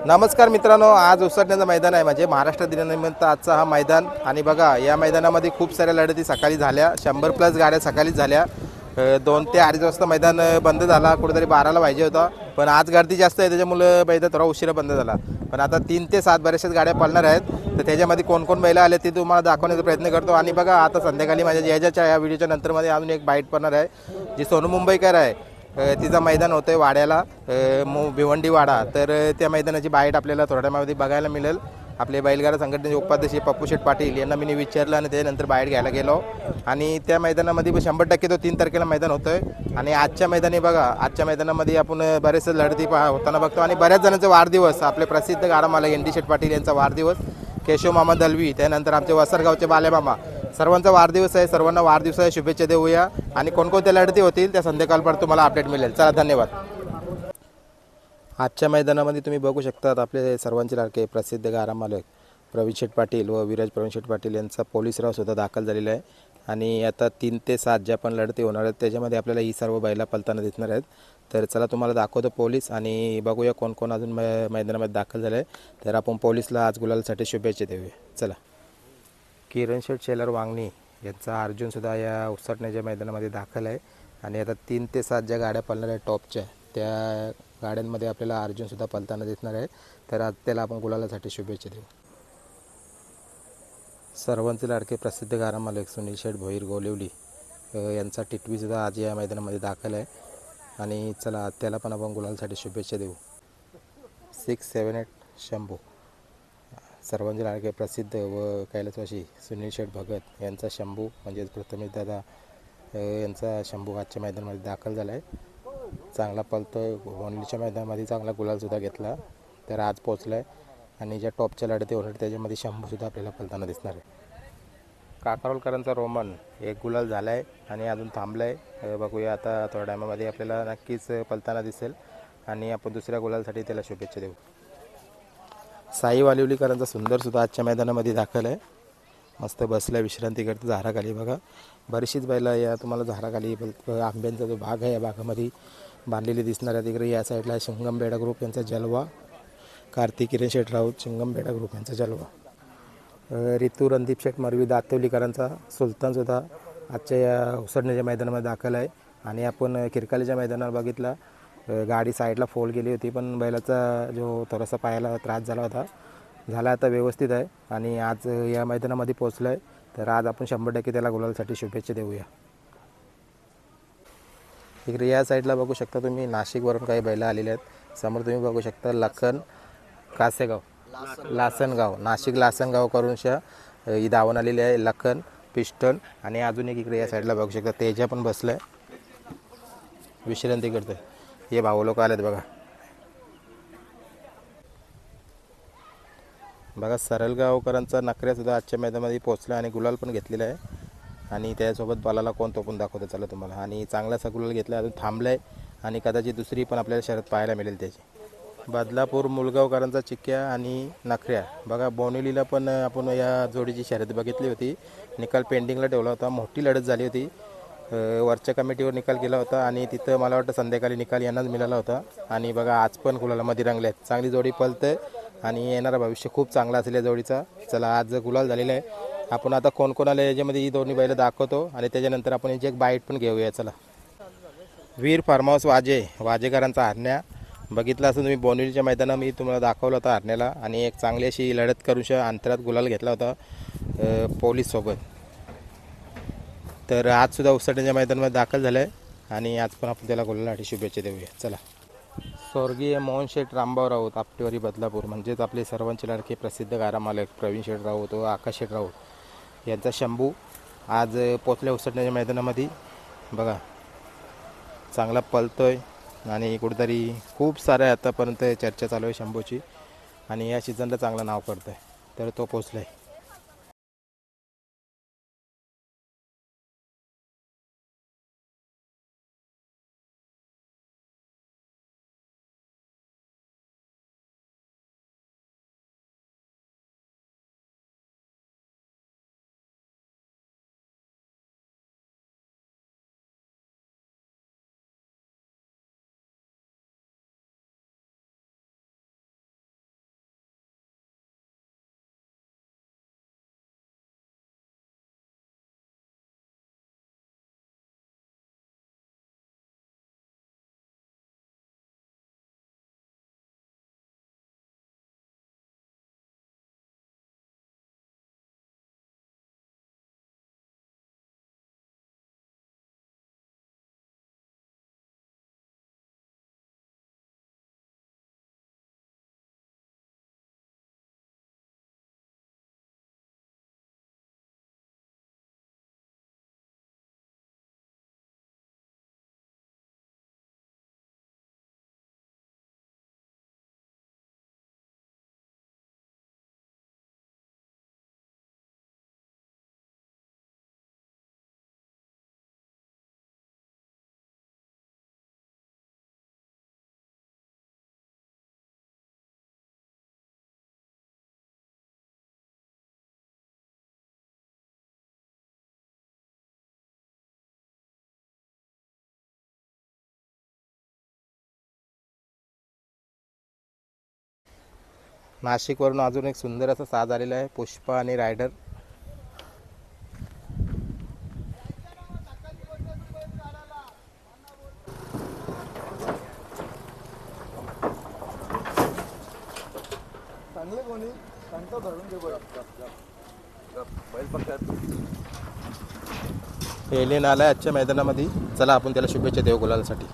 नमस्कार मित्रांनो, आज उसटण्याचं मैदान आहे म्हणजे महाराष्ट्र दिनानिमित्त आजचा हा मैदान। आणि बघा या मैदानामध्ये खूप साऱ्या लढती सकाळी झाल्या, 100+ गाड्या सकाळीच झाल्या। 2 ते 2:30 वाजता मैदान बंद झाला, कुठेतरी 12ला पाहिजे होता, पण आज गर्दी जास्त आहे त्याच्यामुळे मैदान थोडा उशिरा बंद झाला। पण आता 3 ते 7 बऱ्याचशाच गाड्या पळणार आहेत, तर त्याच्यामध्ये कोण कोण बैल आले ते तुम्हाला दाखवण्याचा प्रयत्न करतो। आणि बघा आता संध्याकाळी माझ्या याच्या या व्हिडिओच्या नंतरमध्ये अजून एक बाईट पडणार आहे, जी सोनू मुंबईकर आहे, तिचं मैदान होतं आहे वाड्याला, भिवंडी वाडा। तर त्या मैदानाची बाईट आपल्याला थोड्या टायमामध्ये बघायला मिळेल। आपले बैलगाडा संघटनेचे उपाध्यक्ष पप्पू शेठ पाटील यांना मी विचारलं आणि त्यानंतर बाईट घ्यायला गेलो। आणि त्या मैदानामध्ये 100% तो 3 तारखेला मैदान होतं आहे। आणि आजच्या मैदानी बघा, आजच्या मैदानामध्ये आपण बरेचसे लढती होताना बघतो आणि बऱ्याच जणांचे वाढदिवस, आपले प्रसिद्ध गाडा मालक एन डी शेठ पाटील यांचा वाढदिवस, केशव मामा दलवी, त्यानंतर आमचे वसरगावचे बालेमामा, सर्वांचा वाढदिवस आहे। सर्वांना वाढदिवसाच्या शुभेच्छा देऊया आणि कोणकोणत्या लढती होतील त्या संध्याकाळपर्यंत तुम्हाला अपडेट मिळेल। चला, धन्यवाद। आजच्या मैदानामध्ये तुम्ही बघू शकता आपले सर्वांचे लाडके प्रसिद्ध गाडा मालक प्रवीण शेठ पाटील व विराज प्रवीण शेठ पाटील यांचा पोलीसराव सुद्धा दाखल झालेला आहे। आणि आता 3 ते 7 ज्या पण लढती होणार आहेत त्याच्यामध्ये आपल्याला ही सर्व बैला पलताना दिसणार आहेत। तर चला तुम्हाला दाखवतो पोलीस आणि बघूया कोण कोण अजून मैदानामध्ये दाखल झाले आहे। तर आपण पोलीसला आज गुलालसाठी शुभेच्छा देऊया। चला, किरण शेठ शेलर वांगणी यांचा अर्जुनसुद्धा या उसटण्याच्या मैदानामध्ये दाखल आहे। आणि आता 3 ते 7 ज्या गाड्या पळणार आहेत टॉपच्या, त्या गाड्यांमध्ये आपल्याला अर्जुनसुद्धा पळताना दिसणार आहे। तर आज त्याला आपण गुलालासाठी शुभेच्छा देऊ। सर्वांचे लाडके प्रसिद्ध गाडा मालक सुनील शेठ भोईर गोलिवली यांचा टिटवीसुद्धा आज या मैदानामध्ये दाखल आहे। आणि चला त्याला पण आपण गुलालासाठी शुभेच्छा देऊ। 678 शंभू, सर्वांचे लाडके प्रसिद्ध व कैलासवासी सुनील शेठ भगत यांचा शंभू म्हणजेच प्रथमेश दादा यांचा शंभू आजच्या मैदानामध्ये दाखल झाला आहे। चांगला पळतो आहे, वनलीच्या मैदानामध्ये चांगला गुलालसुद्धा घेतला, तर आज पोचला आहे। आणि ज्या टॉपच्या लढती होणार त्याच्यामध्ये शंभूसुद्धा आपल्याला पळताना दिसणार आहे। काकारोलकरांचा रोमन एक गुलाल झाला आहे आणि अजून थांबला आहे, बघूया आता थोड्या टायमामध्ये आपल्याला नक्कीच पळताना दिसेल आणि आपण दुसऱ्या गुलालसाठी त्याला शुभेच्छा देऊ। साई वालिवलीकरांचा सुंदरसुद्धा आजच्या मैदानामध्ये दाखल आहे, मस्त बसल्या विश्रांती करते झाडाखाली। बघा बरीचशीच बैला या तुम्हाला झाडाखाली आंब्यांचा जो भाग आहे या भागामध्ये बांधलेली दिसणार आहे। तिकडे या साईडला शिंगम बेडा ग्रुप यांचा जलवा, कार्तिक किरण शेठ राऊत शिंगम बेडा ग्रुप यांचा जलवा, रितू रणदीप शेठ मरवी दातवलीकरांचा सुलतानसुद्धा आजच्या या उसटण्याच्या मैदानामध्ये दाखल आहे। आणि आपण किरकालीच्या मैदानावर बघितला, गाडी साईडला फोल गेली होती, पण बैलाचा जो थोडासा पायाला त्रास झाला होता, झाला आता व्यवस्थित आहे आणि आज या मैदानामध्ये पोचला आहे। तर आज आपण 100% त्याला गुलालसाठी शुभेच्छा देऊया। इकडे या साईडला बघू शकता तुम्ही नाशिकवरून काही बैला आलेले आहेत। समोर तुम्ही बघू शकता लखन कासेगाव, लासनगाव, नाशिक लासनगाव करूनशा ही धावून आलेली आहे लखन पिस्टन। आणि अजून एक इकडे या साईडला बघू शकता तेजा पण बसला आहे, विश्रांती करतोय। हे भाऊ लोक आलेत बघा। बघा सरलगावकरांचा नखऱ्यासुद्धा आजच्या मैदानामध्ये पोचला आणि गुलाल पण घेतलेला आहे। आणि त्यासोबत बालाला कोण तो पण दाखवतो चला तुम्हाला। आणि चांगलासा गुलाल घेतला, अजून थांबला आहे आणि कदाचित दुसरी पण आपल्याला शर्यत पाहायला मिळेल त्याची। बदलापूर मुलगावकरांचा चिक्क्या आणि नखऱ्या, बघा बोनिवलीला पण आपण या जोडीची शर्यत बघितली होती, निकाल पेंडिंगला ठेवला होता, मोठी लढत झाली होती, वरच्या कमिटीवर निकाल केला होता आणि तिथं मला वाटतं संध्याकाळी निकाल यांनाच मिळाला होता। आणि बघा आज पण गुलालामध्ये रंगले आहेत, चांगली जोडी पळते आणि येणारा भविष्य खूप चांगला असेल या जोडीचा। चला आज गुलाल झालेला आहे, आपण आता कोण कोणाला याच्यामध्ये ही दोन्ही बैलं दाखवतो आणि त्याच्यानंतर आपण याची एक बाईट पण घेऊया। चला, वीर फार्म हाऊस वाजेकरांचा हरण्या, बघितला असं तुम्ही बोनिवलीच्या मैदानात मी तुम्हाला दाखवलं होतं हरण्याला, आणि एक चांगली अशी लढत करून अंतरात गुलाल घेतला होता पोलीससोबत। तर आजसुद्धा उसटण्याच्या मैदानामध्ये दाखल झालं आहे आणि आज पण आपण त्याला गुलालासाठी शुभेच्छा देऊया। चला, स्वर्गीय मोहन शेठ रामभाऊ राऊत आपटेवारी बदलापूर म्हणजेच आपले सर्वांचे लाडके प्रसिद्ध गाडा मालक प्रवीण शेठ राऊत व आकाश शेठ राऊत यांचा शंभू आज पोचल्या उसटण्याच्या मैदानामध्ये। बघा चांगला पळतोय आणि कुठेतरी खूप साऱ्या आतापर्यंत चर्चा चालू आहे शंभूची आणि या सीझनला चांगलं नाव करतोय, तर तो पोचला आहे। नाशिकवरून अजून एक सुंदर असा साज आलेला आहे, पुष्पा आणि रायडर. चांगले कोणी सांगतो धरून घे बैल पकडतो. एलियन आलाय आजच्या मैदानामध्ये. चला आपण त्याला शुभेच्छा देऊ गुलालसाठी.